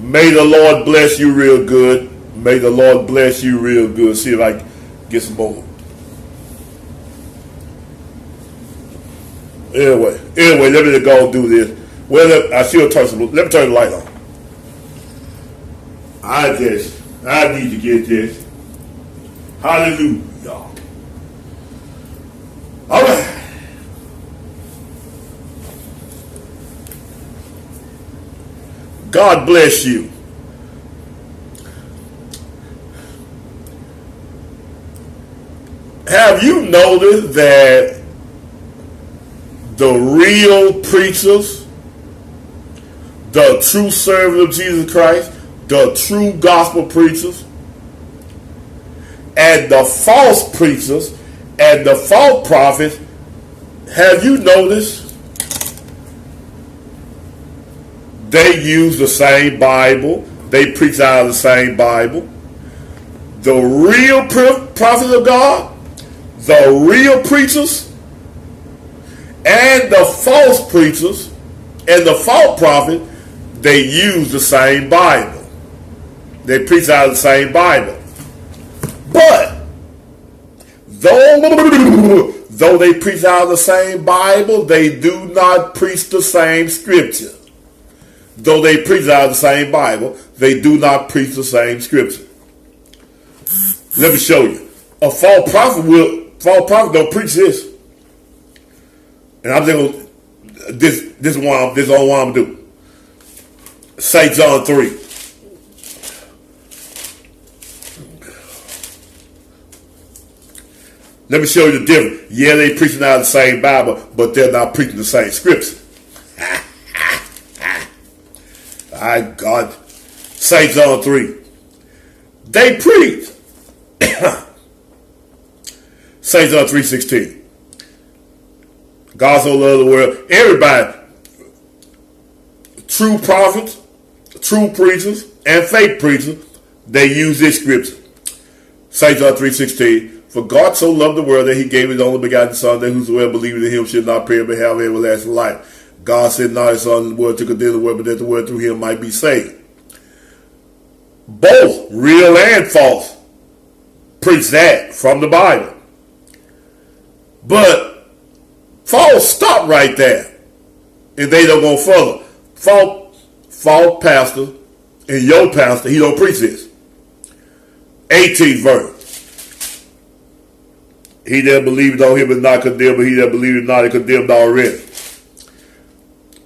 May the Lord bless you real good. May the Lord bless you real good. See if I can get some more. Anyway, let me go and do this. Well, I still turn some. Let me turn the light on. I need to get this. Hallelujah, y'all. All right. God bless you. Have you noticed that the real preachers, the true servants of Jesus Christ, the true gospel preachers, and the false preachers, and the false prophets, have you noticed they use the same Bible? They preach out of the same Bible. The real prophets of God, the real preachers, and the false preachers, and the false prophets, they use the same Bible. They preach out of the same Bible. But though they preach out of the same Bible, they do not preach the same scripture. Though they preach out of the same Bible, they do not preach the same scripture. Let me show you. A false prophet don't preach this. And I'm just gonna, this is all I'm gonna do. St. John 3. Let me show you the difference. Yeah, they preaching out of the same Bible, but they're not preaching the same scripture. God. St. John 3. They preach. St. John 3:16. God so loved the world. Everybody, true prophets, true preachers, and fake preachers, they use this scripture. St. John 3:16. For God so loved the world that he gave his only begotten Son, that whosoever believeth in him should not perish but have everlasting life. God sent not his Son in the world to condemn the world, but that the world through him might be saved. Both real and false preach that from the Bible. But false stop right there, and they don't go further. False pastor and your pastor, he don't preach this. 18th verse. He that believeth on him is not condemned, but he that believeth not is condemned already,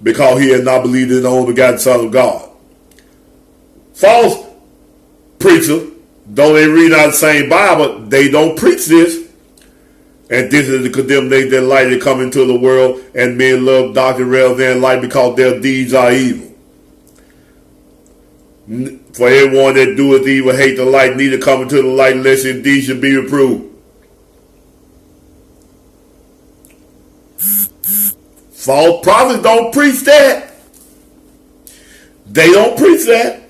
because he has not believed in the only begotten Son of God. False preachers, though they read out the same Bible, they don't preach this. And this is the condemnation that light is come into the world, and men love darkness rather than light, because their deeds are evil. For everyone that doeth evil hate the light, neither come into the light, lest his deeds should be reproved. False prophets don't preach that. They don't preach that.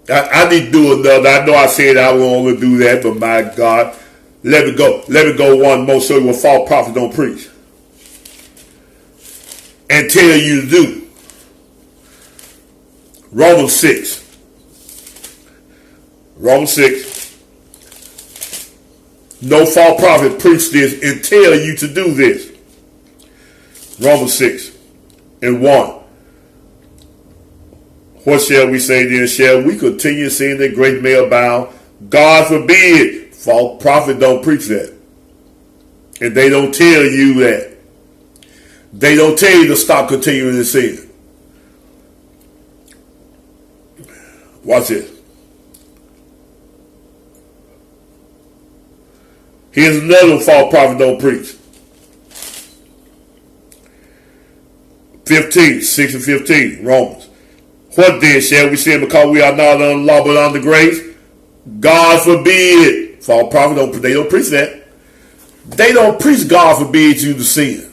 I need to do another. I know I said I won't only do that, but my God, let me go one more, show you what false prophets don't preach and tell you to do. Romans 6. No false prophet preach this and tell you to do this. Romans 6:1. What shall we say then? Shall we continue seeing that grace may abound? God forbid. False prophets don't preach that. And they don't tell you that. They don't tell you to stop continuing to sin. Watch this. Here's another false prophet don't preach. 6:15, Romans. What then shall we sin because we are not under law but under grace? God forbid. False prophets they don't preach that. They don't preach God forbids you to sin.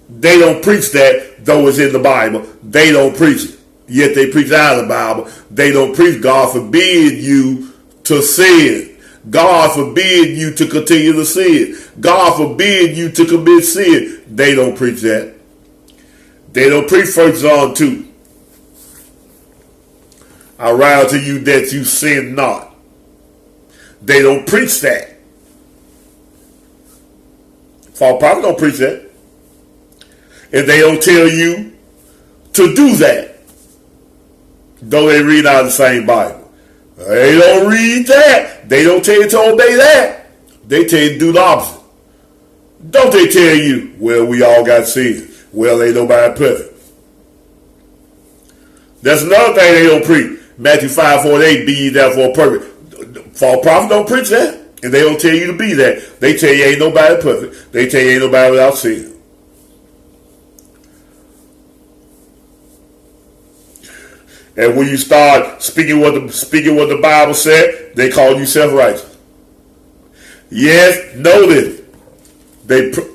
They don't preach that, though it's in the Bible. They don't preach it. Yet they preach out of the Bible. They don't preach God forbid you to sin. God forbid you to continue to sin. God forbid you to commit sin. They don't preach that. They don't preach 1 John 2. I write unto you that you sin not. They don't preach that. False prophets don't preach that. And they don't tell you to do that. Though they read out of the same Bible. They don't read that. They don't tell you to obey that. They tell you to do the opposite. Don't they tell you, well, we all got sin. Well, ain't nobody perfect. That's another thing they don't preach. Matthew 5:48, be ye therefore perfect. False prophets don't preach that. And they don't tell you to be that. They tell you ain't nobody perfect. They tell you ain't nobody without sin. And when you start speaking what the Bible said, they call you self-righteous. Yes, notice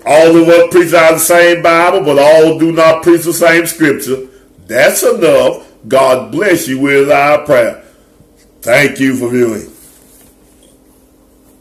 all of us preach out of the same Bible, but all do not preach the same scripture. That's enough. God bless you with our prayer. Thank you for viewing.